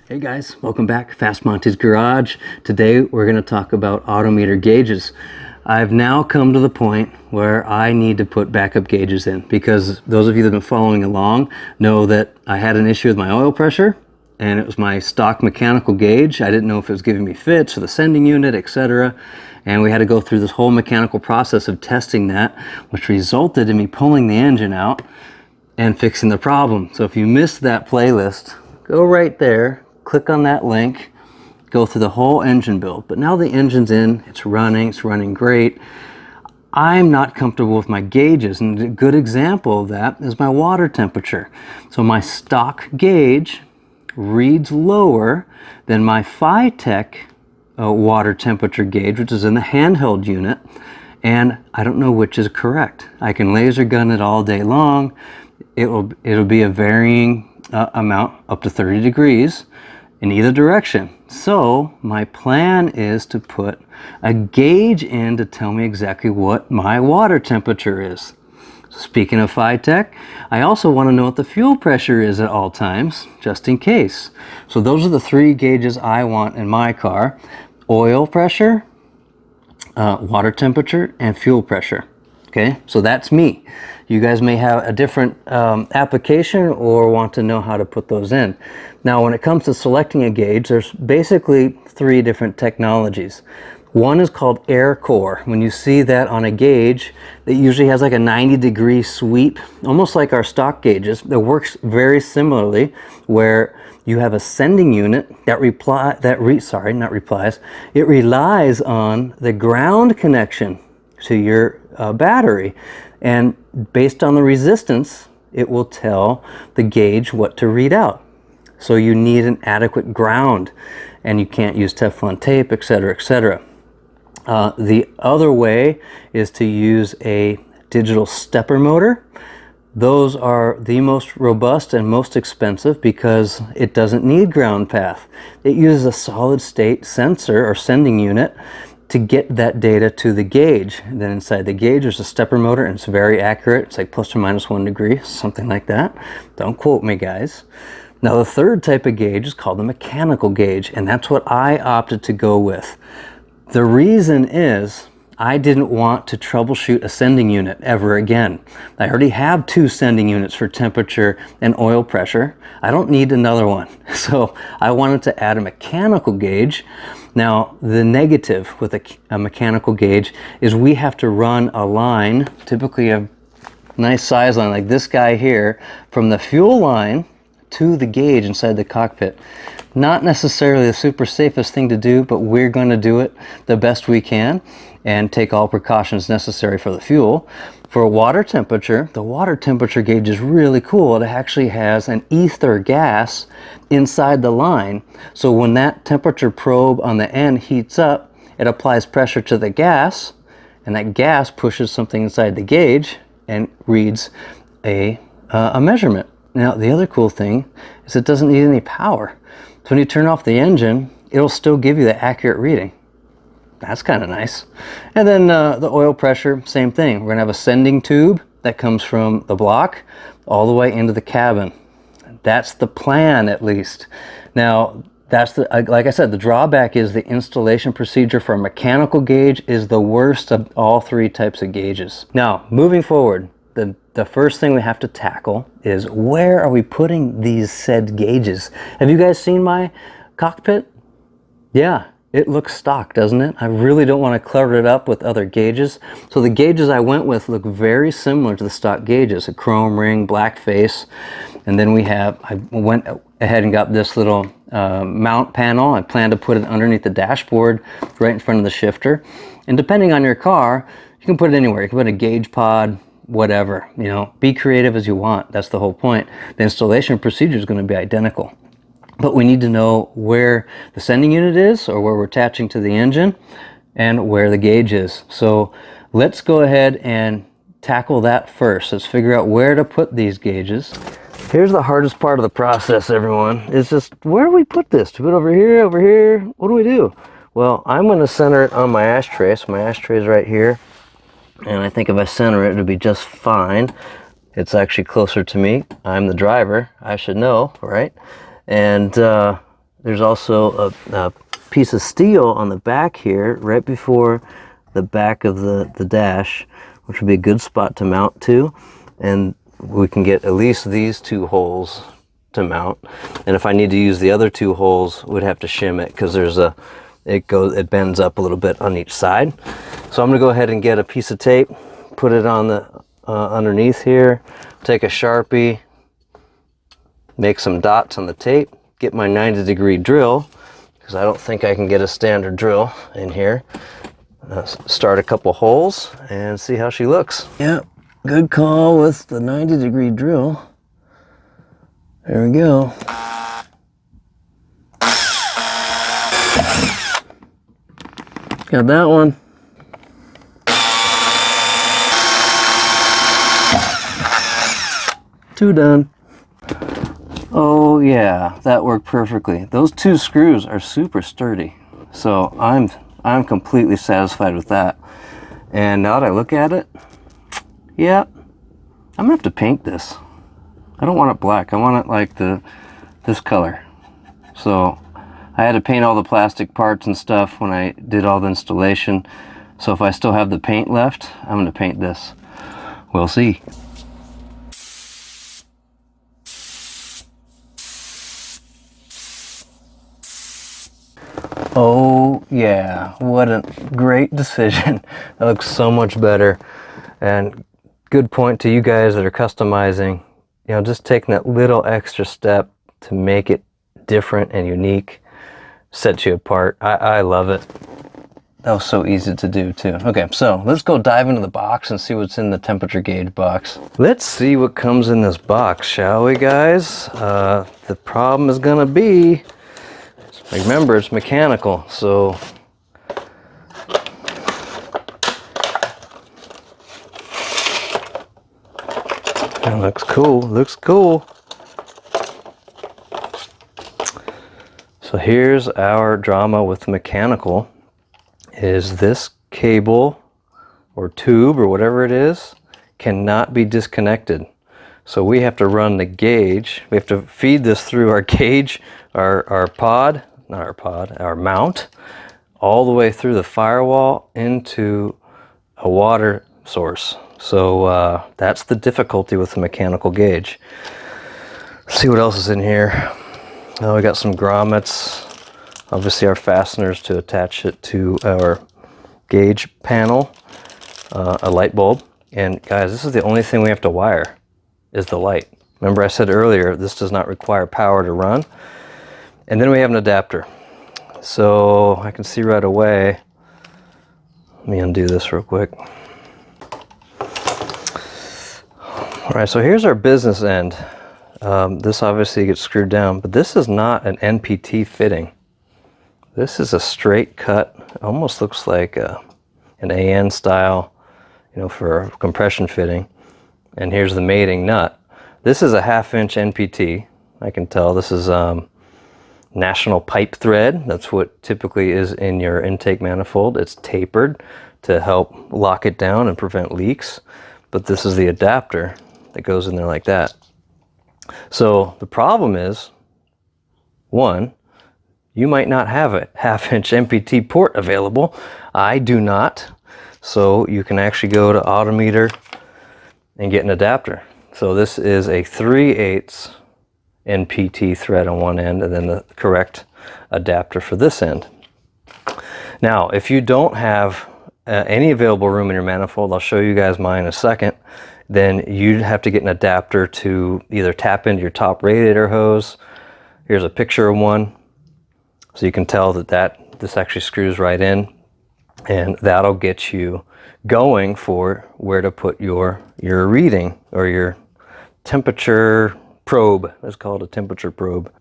Hey guys, welcome back. Fast Monty's Garage. Today we're going to talk about Autometer gauges. I've now come to the point where I need to put backup gauges in because those of you that have been following along know that I had an issue with my oil pressure and it was my stock mechanical gauge. I didn't know if it was giving me fits for the sending unit, etc. And we had to go through this whole mechanical process of testing that, which resulted in me pulling the engine out and fixing the problem. So if you missed that playlist, go right there. Click on that link, go through the whole engine build. But now the engine's in, it's running great. I'm not comfortable with my gauges, and a good example of that is my water temperature. So my stock gauge reads lower than my Phytech water temperature gauge, which is in the handheld unit, and I don't know which is correct. I can laser gun it all day long. It'll be a varying amount up to 30 degrees in either direction. So my plan is to put a gauge in to tell me exactly what my water temperature is. So speaking of Phytech, I also want to know what the fuel pressure is at all times, just in case. So those are the three gauges I want in my car: oil pressure, water temperature, and fuel pressure. Okay, so that's me. You guys may have a different application or want to know how to put those in. Now, when it comes to selecting a gauge, there's basically three different technologies. One is called air core. When you see that on a gauge, it usually has like a 90-degree sweep, almost like our stock gauges. That works very similarly, where you have a sending unit that it relies on the ground connection to your battery, and based on the resistance it will tell the gauge what to read out. So you need an adequate ground, and you can't use Teflon tape, etc., etc. The other way is to use a digital stepper motor. Those are the most robust and most expensive because it doesn't need ground path. It uses a solid state sensor or sending unit to get that data to the gauge. And then inside the gauge there's a stepper motor, and it's very accurate. It's like plus or minus 1 degree, something like that. Don't quote me, guys. Now the third type of gauge is called the mechanical gauge, and that's what I opted to go with. The reason is I didn't want to troubleshoot a sending unit ever again. I already have 2 sending units for temperature and oil pressure. I don't need another one. So I wanted to add a mechanical gauge. Now, the negative with a mechanical gauge is we have to run a line, typically a nice size line like this guy here, from the fuel line to the gauge inside the cockpit. Not necessarily the super safest thing to do, but we're going to do it the best we can and take all precautions necessary for the fuel. For water temperature, the water temperature gauge is really cool. It actually has an ether gas inside the line. So when that temperature probe on the end heats up, it applies pressure to the gas, and that gas pushes something inside the gauge and reads a measurement. Now, the other cool thing is it doesn't need any power. So when you turn off the engine, it'll still give you the accurate reading. That's kind of nice. And then the oil pressure, same thing. We're going to have a sending tube that comes from the block all the way into the cabin. That's the plan, at least. Now, that's like I said, the drawback is the installation procedure for a mechanical gauge is the worst of all 3 types of gauges. Now, moving forward, the first thing we have to tackle is where are we putting these said gauges? Have you guys seen my cockpit? Yeah. It looks stock, doesn't it? I really don't want to clutter it up with other gauges. So the gauges I went with look very similar to the stock gauges, a chrome ring, black face. And then I went ahead and got this little mount panel. I plan to put it underneath the dashboard right in front of the shifter. And depending on your car, you can put it anywhere. You can put a gauge pod, whatever, you know, be creative as you want. That's the whole point. The installation procedure is going to be identical. But we need to know where the sending unit is, or where we're attaching to the engine, and where the gauge is. So let's go ahead and tackle that first. Let's figure out where to put these gauges. Here's the hardest part of the process, everyone. Is just where do we put this? Do we put it over here, over here? What do we do? Well, I'm going to center it on my ashtray. So my ashtray is right here. And I think if I center it, it'll be just fine. It's actually closer to me. I'm the driver. I should know, right? And there's also a piece of steel on the back here, right before the back of the dash, which would be a good spot to mount to. And we can get at least these 2 holes to mount. And if I need to use the other 2 holes, we'd have to shim it because it bends up a little bit on each side. So I'm gonna go ahead and get a piece of tape, put it on the underneath here, take a Sharpie, make some dots on the tape, get my 90-degree drill, because I don't think I can get a standard drill in here. Start a couple holes and see how she looks. Yep, good call with the 90-degree drill. There we go. Got that one. Two done. Oh yeah, that worked perfectly. Those 2 screws are super sturdy. So I'm completely satisfied with that. And now that I look at it, yeah, I'm gonna have to paint this. I don't want it black. I want it like this color. So I had to paint all the plastic parts and stuff when I did all the installation. So if I still have the paint left, I'm gonna paint this. We'll see. Oh yeah, what a great decision. That looks so much better. And good point to you guys that are customizing. You know, just taking that little extra step to make it different and unique sets you apart. I love it. That was so easy to do too. Okay, so let's go dive into the box and see what's in the temperature gauge box. Let's see what comes in this box, shall we, guys? The problem is gonna be, remember, it's mechanical, so that looks cool. Looks cool. So here's our drama with mechanical. Is this cable or tube or whatever it is cannot be disconnected. So we have to run the gauge. We have to feed this through our gauge, our pod, not our pod, our mount, all the way through the firewall into a water source. So that's the difficulty with the mechanical gauge. Let's see what else is in here. Oh, we got some grommets. Obviously our fasteners to attach it to our gauge panel, a light bulb. And guys, this is the only thing we have to wire, is the light. Remember I said earlier, this does not require power to run. And then we have an adapter. So I can see right away, let me undo this real quick. All right, so here's our business end. This obviously gets screwed down, but this is not an NPT fitting. This is a straight cut, almost looks like an AN style, you know, for compression fitting. And here's the mating nut. This is a 1/2 inch NPT. I can tell this is national pipe thread. That's what typically is in your intake manifold. It's tapered to help lock it down and prevent leaks. But this is the adapter that goes in there like that. So the problem is, one, you might not have a 1/2 inch NPT port available. I do not. So you can actually go to Autometer and get an adapter. So this is a 3/8 NPT thread on one end and then the correct adapter for this end. Now, if you don't have any available room in your manifold, I'll show you guys mine in a second, then you'd have to get an adapter to either tap into your top radiator hose. Here's a picture of one. So you can tell that this actually screws right in, and that'll get you going for where to put your reading or your temperature probe. Let's call it a temperature probe.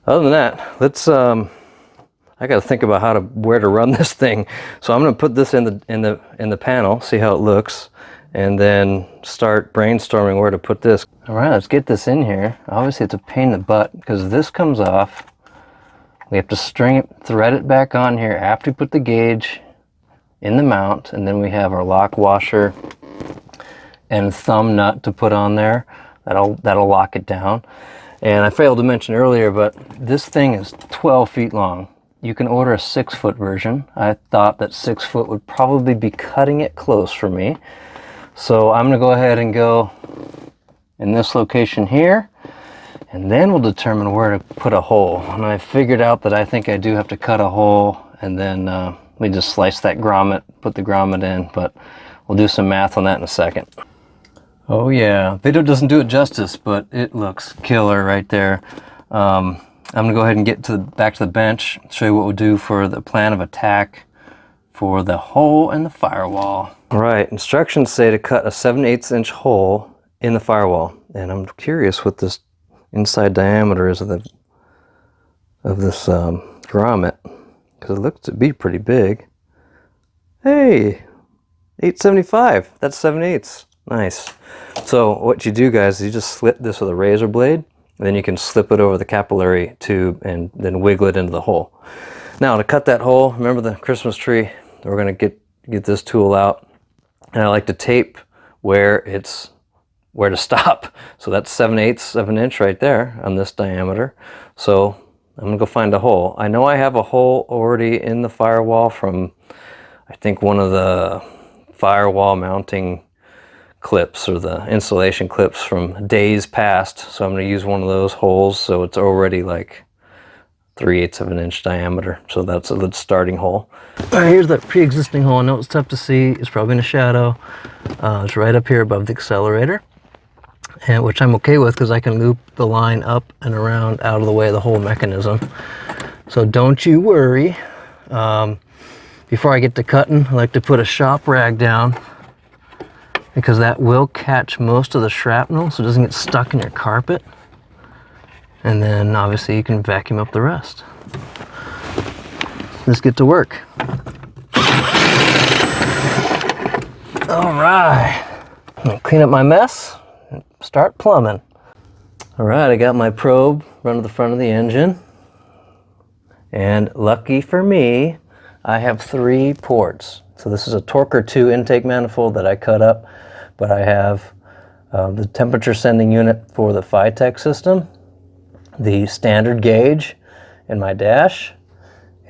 Other than that, let's I got to think about where to run this thing. So I'm going to put this in the panel, see how it looks, and then start brainstorming where to put this. All right, let's get this in here. Obviously it's a pain in the butt because this comes off. We have to thread it back on here after we put the gauge in the mount, and then we have our lock washer and thumb nut to put on there. That'll lock it down. And I failed to mention earlier, but this thing is 12 feet long. You can order a 6-foot version. I thought that 6 foot would probably be cutting it close for me. So I'm gonna go ahead and go in this location here, and then we'll determine where to put a hole. And I figured out that I think I do have to cut a hole, and then we just slice that grommet, put the grommet in, but we'll do some math on that in a second. Oh yeah, video doesn't do it justice, but it looks killer right there. I'm gonna go ahead and get back to the bench, show you what we'll do for the plan of attack for the hole in the firewall. All right, instructions say to cut a 7/8 inch hole in the firewall, and I'm curious what this inside diameter is of this grommet, because it looks to be pretty big. Hey, 875. That's 7/8. Nice. So what you do, guys, is you just slit this with a razor blade, and then you can slip it over the capillary tube and then wiggle it into the hole. Now to cut that hole, remember the Christmas tree? We're going to get this tool out, and I like to tape where to stop. So that's 7/8 of an inch right there on this diameter. So I'm gonna go find a hole. I know I have a hole already in the firewall from, I think, one of the firewall mounting clips or the insulation clips from days past. So I'm gonna use one of those holes, so it's already like 3/8 of an inch diameter. So that's a good starting hole. All right, here's that pre-existing hole. I know it's tough to see. It's probably in the shadow. It's right up here above the accelerator, and which I'm okay with because I can loop the line up and around out of the way of the whole mechanism. So don't you worry. Before I get to cutting, I like to put a shop rag down, because that will catch most of the shrapnel so it doesn't get stuck in your carpet. And then obviously you can vacuum up the rest. Let's get to work. All right, I'm gonna clean up my mess and start plumbing. All right, I got my probe run to the front of the engine. And lucky for me, I have 3 ports. So this is a Torquer 2 intake manifold that I cut up, but I have the temperature sending unit for the Phytech system, the standard gauge in my dash,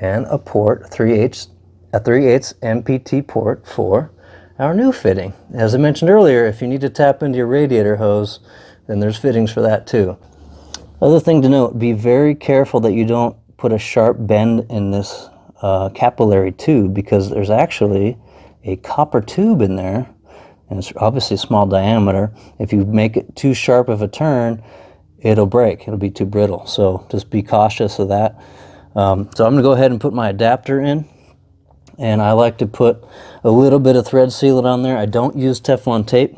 and a port, a 3/8 MPT port for our new fitting. As I mentioned earlier, if you need to tap into your radiator hose, then there's fittings for that too. Other thing to note, be very careful that you don't put a sharp bend in this capillary tube, because there's actually a copper tube in there, and it's obviously a small diameter. If you make it too sharp of a turn, it'll break. It'll be too brittle. So just be cautious of that. So I'm going to go ahead and put my adapter in, and I like to put a little bit of thread sealant on there. I don't use Teflon tape.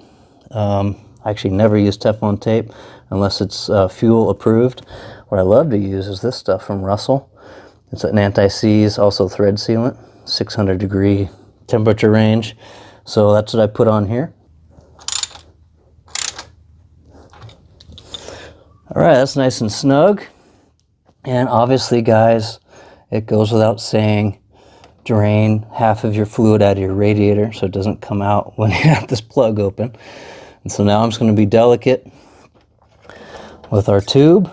I actually never use Teflon tape unless it's fuel approved. What I love to use is this stuff from Russell. It's an anti-seize, also thread sealant, 600 degree temperature range. So that's what I put on here. All right, that's nice and snug. And obviously, guys, it goes without saying, drain half of your fluid out of your radiator so it doesn't come out when you have this plug open. And so now I'm just going to be delicate with our tube.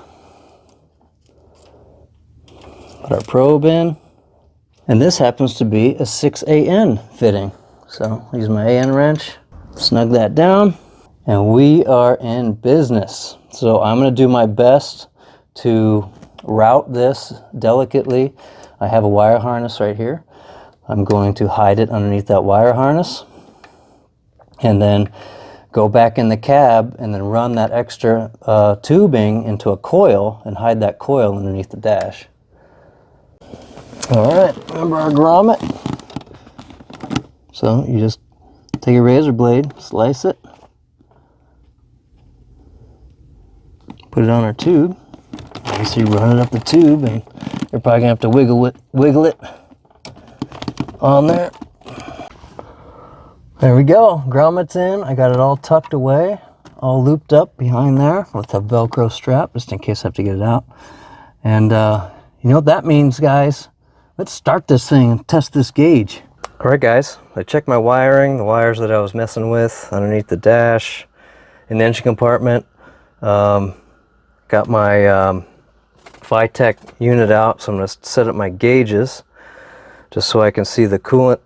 Put our probe in, and this happens to be a 6AN fitting. So I'll use my AN wrench, snug that down, and we are in business. So I'm going to do my best to route this delicately. I have a wire harness right here. I'm going to hide it underneath that wire harness, and then go back in the cab and then run that extra tubing into a coil and hide that coil underneath the dash. All right, remember our grommet? So you just take a razor blade, slice it, put it on our tube. Obviously run it up the tube, and you're probably gonna have to wiggle it on there. There we go, grommet's in. I got it all tucked away, all looped up behind there with a Velcro strap, just in case I have to get it out. And you know what that means, guys? Let's start this thing and test this gauge. All right, guys, I checked my wiring, the wires that I was messing with underneath the dash in the engine compartment. Got my Pontiac unit out, so I'm going to set up my gauges just so I can see the coolant.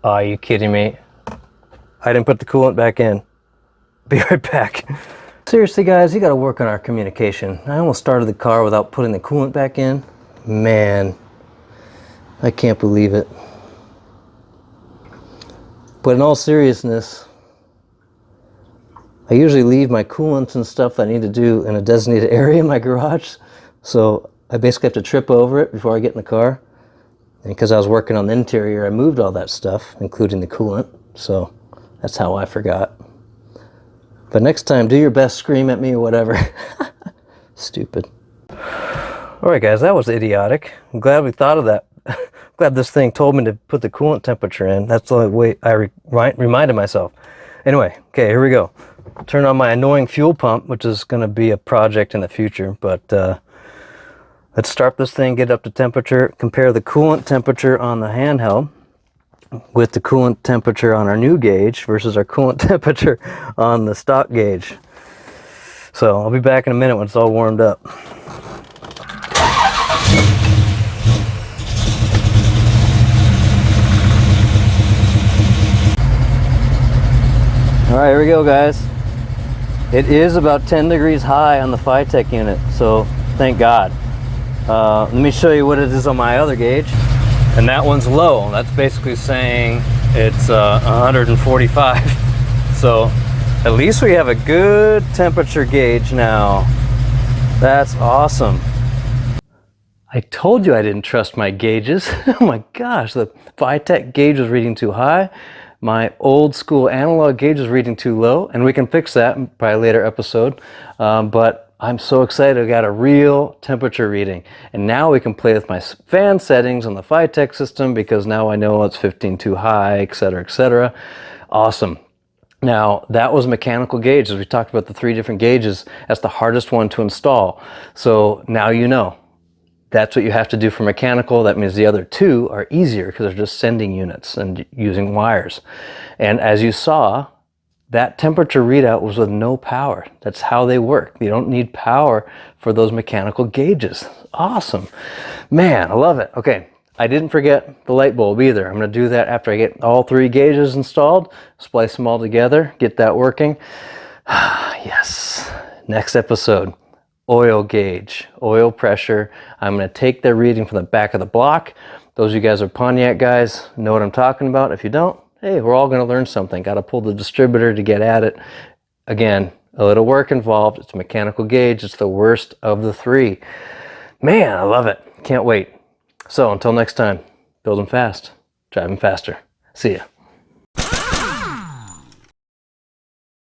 Oh, are you kidding me? I didn't put the coolant back in. Be right back. Seriously guys, you got to work on our communication. I almost started the car without putting the coolant back in. Man, I can't believe it. But in all seriousness, I usually leave my coolants and stuff that I need to do in a designated area in my garage. So I basically have to trip over it before I get in the car. And because I was working on the interior, I moved all that stuff, including the coolant. So that's how I forgot. But next time, do your best, scream at me or whatever. Stupid. All right, guys, that was idiotic. I'm glad we thought of that. Glad this thing told me to put the coolant temperature in. That's the only way I reminded myself. Anyway, okay, here we go. Turn on my annoying fuel pump, which is going to be a project in the future. But let's start this thing, get up to temperature, compare the coolant temperature on the handheld with the coolant temperature on our new gauge versus our coolant temperature on the stock gauge. So I'll be back in a minute when it's all warmed up. All right, here we go, guys. It is about 10 degrees high on the Pontiac unit, so thank God. Let me show you what it is on my other gauge. And that one's low. That's basically saying it's 145. So at least we have a good temperature gauge now. That's awesome. I told you I didn't trust my gauges. Oh my gosh, the Pontiac gauge was reading too high. My old school analog gauge is reading too low, and we can fix that in probably a later episode. But I'm so excited I got a real temperature reading. And now we can play with my fan settings on the Pontiac system because now I know it's 15 too high, etc., etc. Awesome. Now, that was mechanical gauge. As we talked about the 3 different gauges, that's the hardest one to install. So now you know. That's what you have to do for mechanical. That means the other 2 are easier because they're just sending units and using wires. And as you saw, that temperature readout was with no power. That's how they work. You don't need power for those mechanical gauges. Awesome. Man, I love it. Okay, I didn't forget the light bulb either. I'm going to do that after I get all 3 gauges installed, splice them all together, get that working. Yes. Next episode. Oil gauge, oil pressure. I'm going to take their reading from the back of the block. Those of you guys are Pontiac guys know what I'm talking about. If you don't, hey, we're all going to learn something. Got to pull the distributor to get at it. Again, a little work involved. It's a mechanical gauge. It's the worst of the 3. Man, I love it. Can't wait. So until next time, build them fast, drive them faster. See ya.